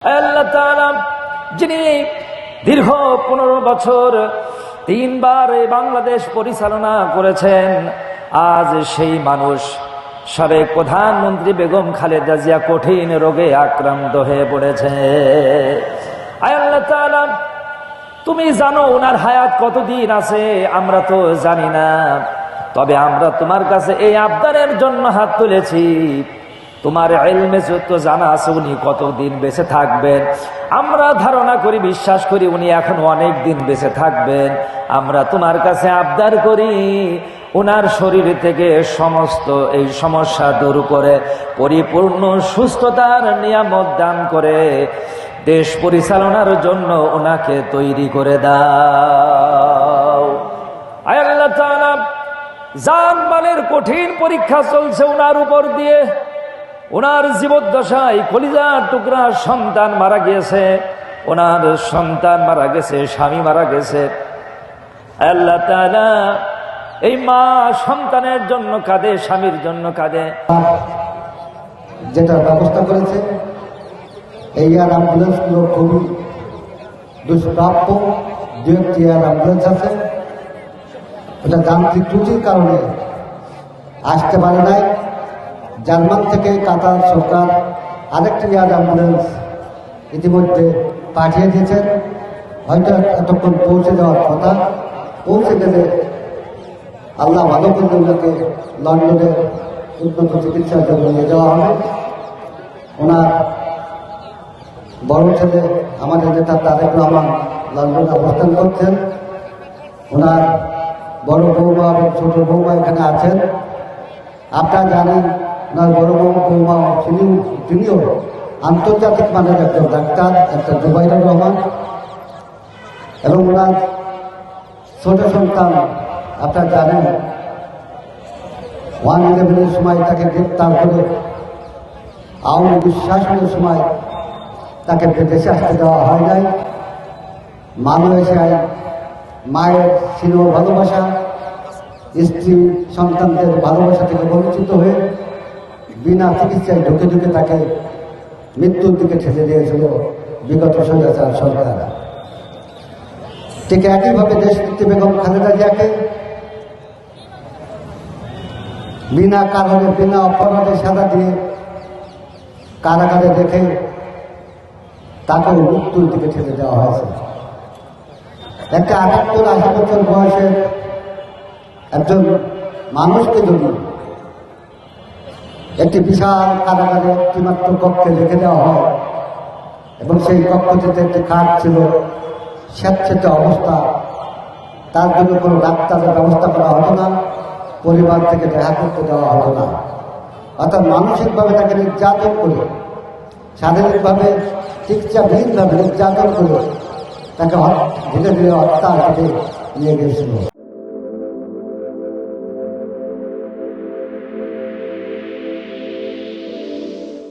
আল্লাহ তাআলা যিনি দীর্ঘ 15 বছর 3 বার বাংলাদেশ পরিচালনা করেছেন, আজ সেই মানুষ সাবেক প্রধানমন্ত্রী বেগম খালেদা জিয়া কঠিন রোগে আক্রান্ত হয়ে পড়েছে। আল্লাহ তাআলা তুমি জানো ওনার হায়াত কতদিন আছে, আমরা তো জানি না। তবে আমরা তোমার কাছে এই আবদারের জন্য হাত তুলেছি। তোমার ইলমে যত জানা আছে উনি কতদিন বেঁচে থাকবেন। আমরা ধারণা করি, বিশ্বাস করি উনি এখন অনেক দিন বেঁচে থাকবেন। আমরা তোমার কাছে আবদার করি ওনার শরীর থেকে সমস্ত এই সমস্যা দূর করে পরিপূর্ণ সুস্থতার নিয়ামত দান করে দেশ পরিচালনার জন্য ওনাকে তৈরি করে দাও। আয় আল্লাহ তাআলা, জানমালের কঠিন পরীক্ষা চলছে ওনার উপর দিয়ে। ওনার জীবদ্দশায় কলিজার টুকরা সন্তান মারা গিয়েছে, ওনার সন্তান মারা গেছে, স্বামী মারা গেছে। আল্লাহ তাআলা, এই মা সন্তানের জন্য কাঁদে, স্বামীর জন্য কাঁদে। যেটা ব্যবস্থা করেছে এই এয়ার অ্যাম্বুলেন্সগুলো খুবই দুষ্প্রাপ্য। দু একটি এয়ার অ্যাম্বুলেন্স আছে, ওটা যান্ত্রিক ত্রুটির কারণে আসতে পারে নাই। জার্মান থেকে কাতার সরকার আরেকটি এয়ার অ্যাম্বুলেন্স ইতিমধ্যে পাঠিয়ে দিয়েছেন। হয়তো এতক্ষণ পৌঁছে যাওয়ার কথা, পৌঁছে গেলে আল্লাহ ভালো করলে ওনাকে লন্ডনের উন্নত চিকিৎসার জন্য নিয়ে যাওয়া হবে। ওনার বড় ছেলে আমাদের নেতা তারেক রহমান লন্ডনে অবস্থান করছেন। ওনার বড় বৌমা এবং ছোট বৌমা এখানে আছেন। আপনারা জানেন ওনার বড় বৌমা তিনিও আন্তর্জাতিক মানের একজন ডাক্তার, একটা জুবাইরুর রহমান। এবং ওনার ছোট সন্তান আপনারা জানেন 1/11-এর সময় তাকে গ্রেপ্তার করে আওয়ামী লীগ শাসনের সময় তাকে দেশে আসতে দেওয়া হয় নাই। মালয়েশিয়ায় মায়ের ছিল ভালোবাসা, স্ত্রী সন্তানদের ভালোবাসা থেকে বঞ্চিত হয়ে বিনা চিকিৎসায় ঢুকে ঢুকে তাকে মৃত্যুর দিকে ঠেলে দিয়েছিল বিগত স্বৈরাচার সরকার। ঠিক একইভাবে দেশনেত্রী বেগম খালেদা জিয়াকে বিনা কারণে বিনা অপরাধে সাজা দিয়ে কারাগারে রেখে তাকে মৃত্যুর দিকে ঠেলে দেওয়া হয়েছে। একটা 78-80 বছর বয়সের একজন মানুষকে যদি একটি বিশাল কারাগারে একটিমাত্র কক্ষে রেখে দেওয়া হয় এবং সেই কক্ষটিতে একটি খাট ছিল, স্যাঁতসেঁতে অবস্থা, তার জন্য কোনো ডাক্তারের ব্যবস্থা করা হতো না, পরিবার থেকে দেখা করতে দেওয়া হতো না। অর্থাৎ মানসিকভাবে তাকে নির্যাতন করে, শারীরিকভাবে চিকিৎসাবিহীনভাবে নির্যাতন করে তাকে ধীরে ধীরে হত্যা করে নিয়ে গিয়েছিল।